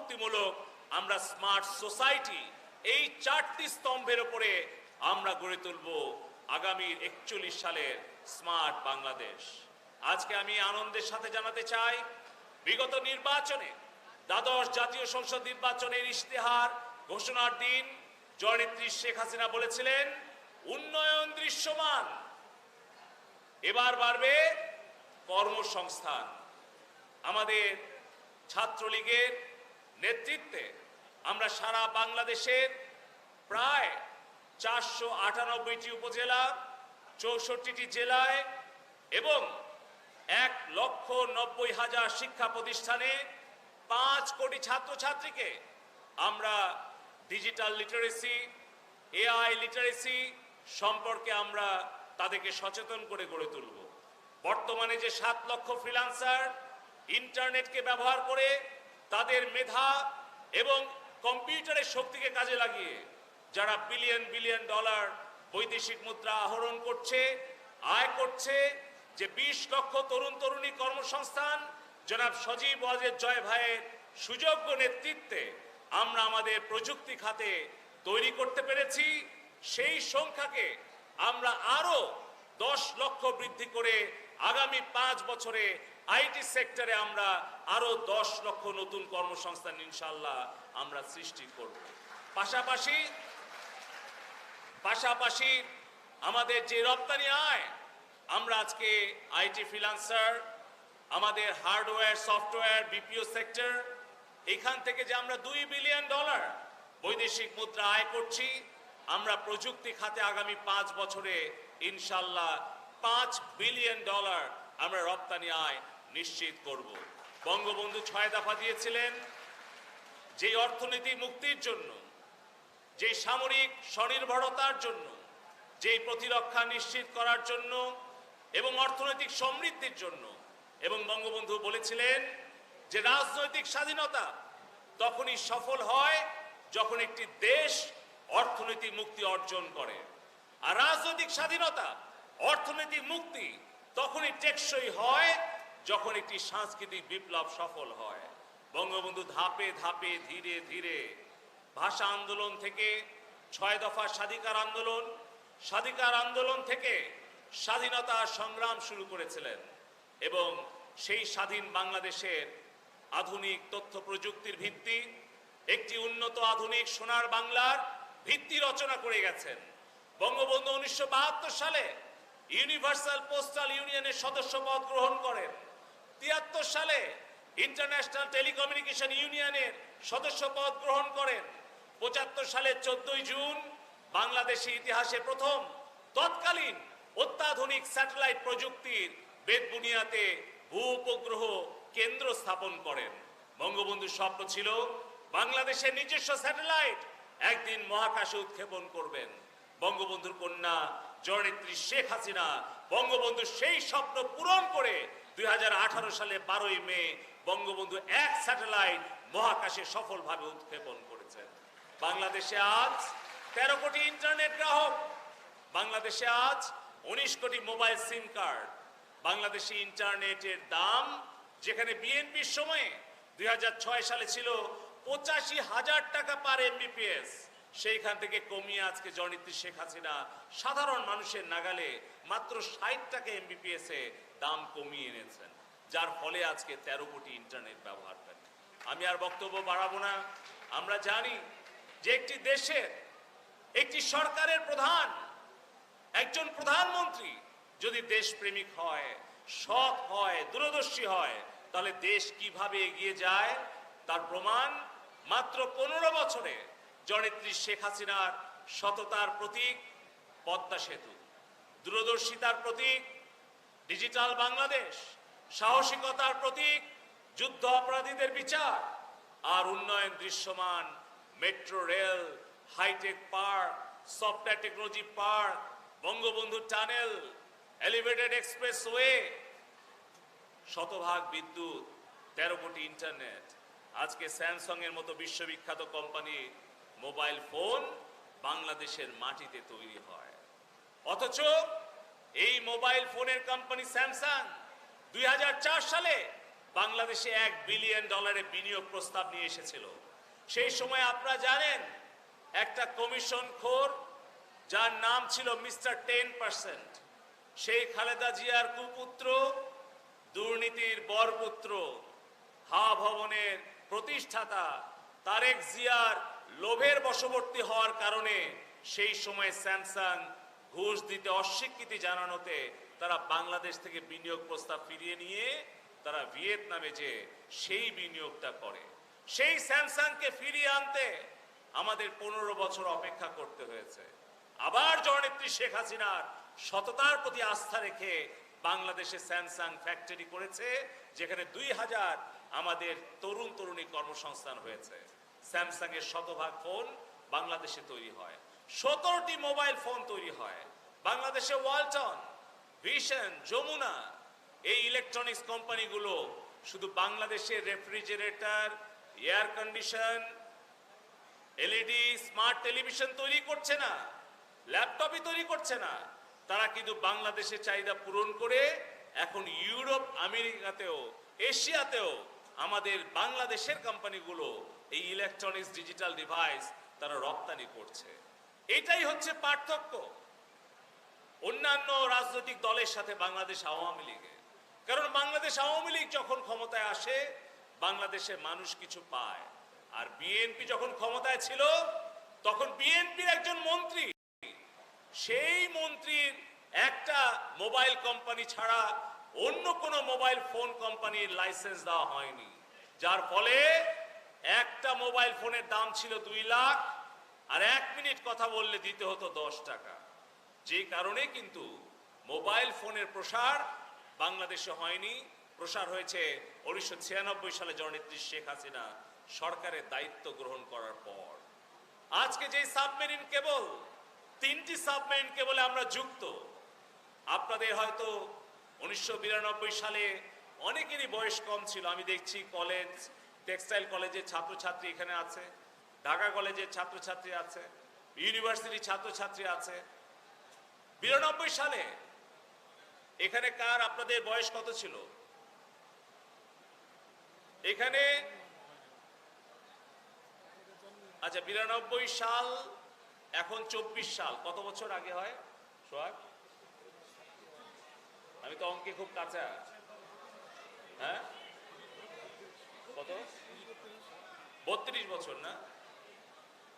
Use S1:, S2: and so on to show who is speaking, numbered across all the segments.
S1: অন্তর্ভুক্তিমূলক আমরা smart society, এই 4টি স্তম্ভের উপরে আমরা গড়ে তুলব আগামী 41 সালের স্মার্ট বাংলাদেশ। আজকে আমি আনন্দের সাথে জানাতে চাই, বিগত নির্বাচনে দ্বাদশ জাতীয় সংসদ নির্বাচনের ইশতেহার ঘোষণার দিন জননেত্রী শেখ হাসিনা বলেছিলেন, উন্নয়ন দৃশ্যমান, এবার বাড়বে কর্মসংস্থান। আমাদের ছাত্রলীগের নেতৃত্বে আমরা সারা বাংলাদেশের প্রায় 498টি উপজেলা, 64টি জেলায় এবং 1,90,000 শিক্ষা প্রতিষ্ঠানে 5 কোটি ছাত্রছাত্রীকে আমরা ডিজিটাল লিটারেসি, এআই লিটারেসি সম্পর্কে আমরা তাদেরকে সচেতন করে গড়ে তুলব। বর্তমানে যে 7 লক্ষ ফ্রিল্যান্সার ইন্টারনেটকে ব্যবহার করে তাদের মেধা এবং কম্পিউটারের শক্তিকে কাজে লাগিয়ে যারা বিলিয়ন বিলিয়ন ডলার বৈদেশিক মুদ্রা আহরণ করছে, আয় করছে, যে 20 লক্ষ তরুণ তরুণী কর্মসংস্থান জনাব সজীব ওয়াজেদ জয় ভাইয়ের সুযোগ্য নেতৃত্বে আমরা আমাদের প্রযুক্তি খাতে তৈরি করতে পেরেছি। সেই সংখ্যাকে আমরা আরো 10 লক্ষ বৃদ্ধি করে আগামী 5 বছরে আইটি সেক্টরে আমরা আরো 10 লক্ষ নতুন কর্মসংস্থান ইনশাআল্লাহ আমরা সৃষ্টি করব। পাশাপাশি আমাদের যে রপ্তানি আয়, আমরা আজকে আইটি ফ্রিল্যান্সার, আমাদের হার্ডওয়্যার, সফটওয়্যার, বিপিও সেক্টর, এখান থেকে যে আমরা $2 বিলিয়ন বৈদেশিক মুদ্রা আয় করছি, আমরা প্রযুক্তি খাতে আগামী 5 বছরে ইনশাআল্লাহ $5 বিলিয়ন আমরা রপ্তানি আয় নিশ্চিত করব। বঙ্গবন্ধু 6 দফা দিয়েছিলেন, যে অর্থনীতি মুক্তির জন্য, যে সামরিক স্বনির্ভরতার জন্য, যে প্রতিরক্ষা নিশ্চিত করার জন্য এবং অর্থনৈতিক সমৃদ্ধির জন্য। এবং বঙ্গবন্ধু বলেছিলেন যে রাজনৈতিক স্বাধীনতা তখনই সফল হয় যখন একটি দেশ অর্থনৈতিক মুক্তি অর্জন করে, আর রাজনৈতিক স্বাধীনতা, অর্থনৈতিক মুক্তি তখনই টেকসই হয় যখন একটি সাংস্কৃতিক বিপ্লব সফল হয়। বঙ্গবন্ধু ধাপে ধাপে ধীরে ধীরে ভাষা আন্দোলন থেকে 6 দফা স্বাধিকার আন্দোলন থেকে স্বাধীনতা সংগ্রাম শুরু করেছিলেন এবং সেই স্বাধীন বাংলাদেশের আধুনিক তথ্য প্রযুক্তির ভিত্তি, একটি উন্নত আধুনিক সোনার বাংলার ভিত্তি রচনা করে গেছেন। বঙ্গবন্ধু 1972 সালে ইউনিভার্সাল পোস্টাল ইউনিয়নের সদস্যপদ গ্রহণ করেন। 73 সালে ইন্টারন্যাশনাল টেলিকমিউনিকেশন ইউনিয়নের সদস্যপদ গ্রহণ করেন। 75 সালের 14 জুন বাংলাদেশের ইতিহাসে প্রথম তৎকালীন অত্যাধুনিক স্যাটেলাইট প্রযুক্তির বেতবুনিয়াতে ভূ উপগ্রহ কেন্দ্র স্থাপন করেন। বঙ্গবন্ধুর স্বপ্ন ছিল বাংলাদেশের নিজস্ব স্যাটেলাইট একদিন মহাকাশে উৎক্ষেপণ করবেন। বঙ্গবন্ধুর কন্যা জননেত্রী শেখ হাসিনা বঙ্গবন্ধুর সেই স্বপ্ন পূরণ করে 2018 সালে 12ই মে বঙ্গবন্ধু 1 স্যাটেলাইট মহাকাশে সফলভাবে উৎক্ষেপণ করেছেন। বাংলাদেশে আজ 13 কোটি ইন্টারনেট গ্রাহক, বাংলাদেশে আজ 19 কোটি মোবাইল সিম কার্ড। বাংলাদেশি ইন্টারনেটের দাম যেখানে বিএনপির সময়ে 2006 সালে ছিল 85,000 টাকা পার এমবিপিএস, সেইখান থেকে কমিয়ে আজকে জননেত্রী শেখ হাসিনা সাধারণ মানুষের নাগালে মাত্র 60 টাকা এমবিপিএস এ দাম কমিয়ে এনেছেন, যার ফলে আজকে 13 কোটি ইন্টারনেট ব্যবহার করেন। আমি আর বক্তব্য বাড়াবো না। আমরা জানি যে একটি দেশের, একটি সরকারের প্রধান, একজন প্রধানমন্ত্রী যদি দেশপ্রেমিক হয়, সৎ হয়, দূরদর্শী হয়, তাহলে দেশ কিভাবে এগিয়ে যায় তার প্রমাণ মাত্র 15 বছরে জননেত্রী শেখ হাসিনার সততার প্রতীক পদ্মা সেতু, দূরদর্শিতার প্রতীক ডিজিটাল বাংলাদেশ, সাহসিকতার প্রতীক যুদ্ধ অপরাধীদের বিচার, আর উন্নয়ন দৃশ্যমান metro rail, high tech park, software technology park, Bangabandhu tunnel, elevated expressway, শতভাগ বিদ্যুৎ, 13 কোটি ইন্টারনেট। আজকে স্যামসাং এর মতো বিশ্ববিখ্যাত কোম্পানি মোবাইল ফোন বাংলাদেশের মাটিতে তৈরি হয়, অথচ এই মোবাইল ফোনের কোম্পানি স্যামসাং 2004 সালে বাংলাদেশে $1 বিলিয়ন বিনিয়োগ প্রস্তাব নিয়ে এসেছিল। সেই সময় আপনারা জানেন একটা কমিশন খোর যার নাম ছিল মিস্টার 10%, সেই খালেদা জিয়ার কুপুত্র, দুর্নীতির বরপুত্র, হাওয়া ভবনের প্রতিষ্ঠাতা তারেক জিয়ার লোভের বশবর্তী হওয়ার কারণে সেই সময় স্যামসাং ঘুষ দিতে অস্বীকৃতি জানানোতে তারা বাংলাদেশ থেকে বিনিয়োগ প্রস্তাব ফিরিয়ে নিয়ে তারা ভিয়েতনামে যে সেই বিনিয়োগটা করে। সেই স্যামসাংকে ফিরিয়ে আনতে আমাদের 15 বছর অপেক্ষা করতে হয়েছে। আবার জননেত্রী শেখ হাসিনার সততার প্রতি আস্থা রেখে বাংলাদেশে স্যামসাং ফ্যাক্টরি করেছে, যেখানে 2000 আমাদের তরুণ তরুণী কর্মসংস্থান হয়েছে। স্যামসাং এর শতভাগ ফোন বাংলাদেশে তৈরি হয়, 17টি মোবাইল ফোন তৈরি হয় বাংলাদেশে। ওয়ালটন, ভিশন, যমুনা, এই ইলেকট্রনিক্স কোম্পানিগুলো শুধু বাংলাদেশের refrigerator, air condition, LED, smart television তৈরি করছে না, ল্যাপটপই তৈরি করছে না, তারা কিন্তু বাংলাদেশের চাহিদা পূরণ করে এখন ইউরোপ, আমেরিকাতেও, এশিয়াতেও আমাদের বাংলাদেশের কোম্পানিগুলো এই ইলেকট্রনিক্স ডিজিটাল ডিভাইস তারা রপ্তানি করছে। এটাই হচ্ছে পার্থক্য অন্যান্য রাজনৈতিক দলের সাথে বাংলাদেশ আওয়ামী লীগের। কারণ বাংলাদেশ আওয়ামী লীগ যখন ক্ষমতায় আসে বাংলাদেশের মানুষ কিছু পায়, আর বিএনপি যখন ক্ষমতায় ছিল তখন বিএনপির একজন মন্ত্রী, সেই মন্ত্রীর একটা মোবাইল কোম্পানি ছাড়া অন্য কোনো মোবাইল ফোন কোম্পানির লাইসেন্স দেওয়া হয়নি, যার ফলে একটা মোবাইল ফোনের দাম ছিল 2 লাখ, আর 1 মিনিট কথা বললে দিতে হতো 10 টাকা। যে কারণে কিন্তু মোবাইল ফোনের প্রসার বাংলাদেশে হয়নি, প্রসার হয়েছে 1996 সালে জননেত্রী শেখ হাসিনা সরকারের দায়িত্ব গ্রহণ করার পর। আজকে যে সাবমেরিন কেবল, 3টি সাবমেরিন কেবলে আমরা যুক্ত। আপনাদের হয়তো 1992 সালে অনেকেরই বয়স কম ছিল। আমি দেখছি কলেজ, টেক্সটাইল কলেজের ছাত্রছাত্রী এখানে আছে, ঢাকা কলেজের ছাত্রছাত্রী আছে, ইউনিভার্সিটির ছাত্রছাত্রী আছে। 92 সালে এখানে কার, আপনাদের বয়স কত ছিল? এখানে আচ্ছা 92 সাল, এখন 24 সাল, কত বছর আগে হয় সোহাগ? আমি তো অঙ্কে খুব কাঁচা। হ্যাঁ, কত? 32 বছর না?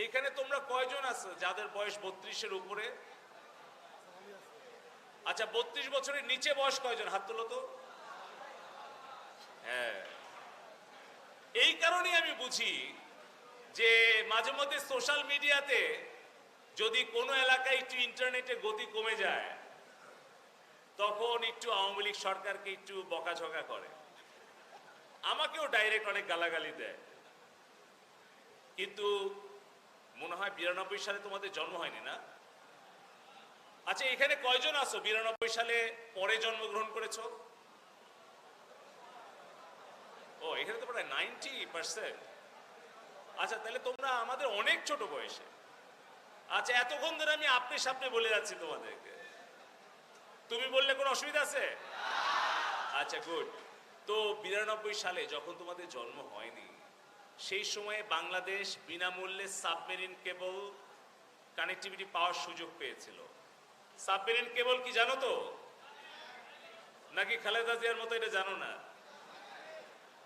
S1: এইখানে তোমরা কয়জন আছো যাদের বয়স 32-এর উপরে? আচ্ছা 32 বছরের নিচে বয়স কয়জন? হাত তোলো তো। হ্যাঁ, এই কারণে আমি বুঝি যে মাঝে মধ্যে সোশ্যাল মিডিয়াতে যদি কোনো এলাকায় একটু ইন্টারনেটে গতি কমে যায় তখন একটু আওয়ামী লীগ সরকারকে একটু বকাঝকা করে, আমাকেও ডাইরেক্ট অনেক গালাগালি দেয়। কিন্তু মনে হয় 92 সালে তোমাদের জন্ম হয়নি না? আচ্ছা এখানে কয়জন আছো 92 সালে পরে জন্মগ্রহণ করেছো? ও, এখানে তো প্রায় 90%। আচ্ছা তাহলে তোমরা আমাদের অনেক ছোট বয়সে। আচ্ছা এতক্ষণ ধরে আমি আপনি সামনে বলে যাচ্ছি তোমাদেরকে, তুমি বললে কোনো অসুবিধা আছে? আচ্ছা গুড। তো 92 সালে যখন তোমাদের জন্ম হয়নি সেই সময়ে বাংলাদেশ বিনামূল্যে সাবমেরিন কেবল কানেক্টিভিটি পাওয়ার সুযোগ পেয়েছিল। সাবমেরিন কেবল কি জানো তো? নাকি খালেদা জিয়ার মতো এটা জানো না?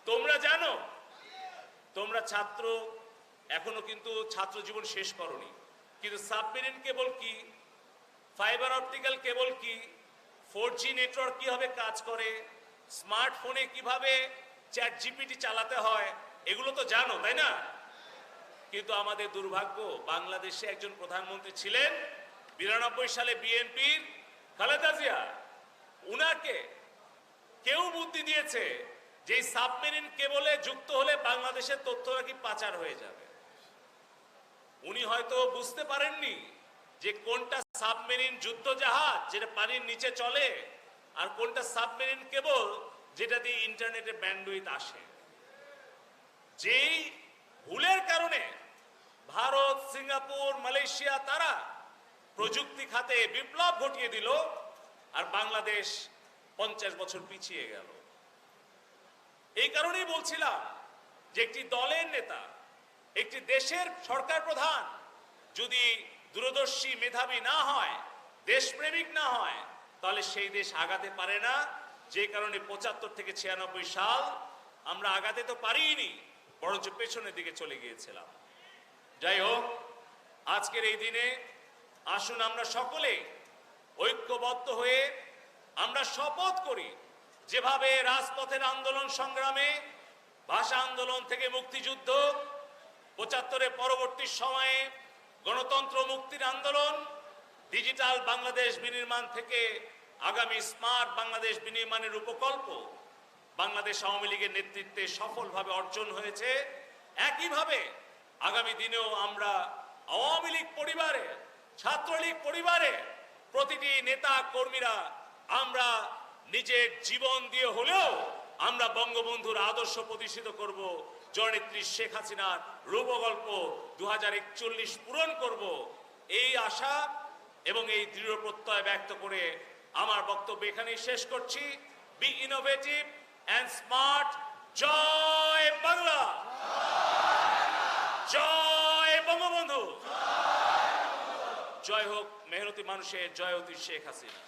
S1: তোমরা জানো? তোমরা ছাত্র, এখনো কিন্তু ছাত্র জীবন শেষ করনি, কিন্তু সাবমেরিন কেবল কি, ফাইবার অপটিক্যাল কেবল কি, 4G নেটওয়ার্ক কিভাবে কাজ করে, স্মার্টফোনে কিভাবে চ্যাট জিপিটি চালাতে হয়, এগুলো তো জানো তাই না? কিন্তু আমাদের দুর্ভাগ্য বাংলাদেশে একজন প্রধানমন্ত্রী ছিলেন 92 সালে বিএনপির খালেদা জিয়া, উনাকে কেউ বুদ্ধি দিয়েছে যে সাবমেরিন কেবলে যুক্ত হলে বাংলাদেশের তথ্য নাকি পাচার হয়ে যাবে। উনি হয়তো বুঝতে পারেননি যে কোনটা সাবমেরিন যুদ্ধ জাহাজ যেটা পানির নিচে চলে, আর কোনটা সাবমেরিন কেবল যেটা দিয়ে ইন্টারনেটে ব্যান্ডউইথ আসে। যেই ভুলের কারণে ভারত, সিঙ্গাপুর, মালয়েশিয়া তারা প্রযুক্তি খাতে বিপ্লব ঘটিয়ে দিল, আর বাংলাদেশ 50 বছর পিছিয়ে গেল। এই কারণেই বলছিলাম যে একটি দলের নেতা, একটি দেশের সরকার প্রধান যদি দূরদর্শী মেধাবী না হয়, দেশপ্রেমিক না হয়, তাহলে সেই দেশ আগাতে পারে না। যে কারণে ৭৫ থেকে ৯৬ সাল আমরা আগাতে তো পারিনি, বরঞ্চ পেছনের দিকে চলে গিয়েছিলাম। যাই হোক, আজকের এই দিনে আসুন আমরা সকলে ঐক্যবদ্ধ হয়ে আমরা শপথ করি, যেভাবে রাজপথের আন্দোলন সংগ্রামে, ভাষা আন্দোলন থেকে মুক্তিযুদ্ধ, ৭৫ পরবর্তী সময়ে গণতন্ত্র মুক্তির আন্দোলন, ডিজিটাল বাংলাদেশ বিনির্মাণ থেকে আগামী স্মার্ট বাংলাদেশ বিনির্মাণের উপকল্প বাংলাদেশ আওয়ামী লীগের নেতৃত্বে সফলভাবে অর্জন হয়েছে। একইভাবে আগামী দিনেও আমরা আওয়ামী লীগ পরিবারে, ছাত্রলীগ পরিবারে প্রতিটি নেতা কর্মীরা আমরা নিজের জীবন দিয়ে হলেও আমরা বঙ্গবন্ধুর আদর্শ প্রতিষ্ঠিত করব, জননেত্রী শেখ হাসিনার রূপকল্প 2041 পূরণ করব, এই আশা এবং এই দৃঢ় প্রত্যয় ব্যক্ত করে আমার বক্তব্য এখানেই শেষ করছি। Be innovative and smart. জয় বাংলা, জয় বঙ্গবন্ধু, জয় হোক মেহনতি মানুষের, জয় অতি শেখ হাসিনা।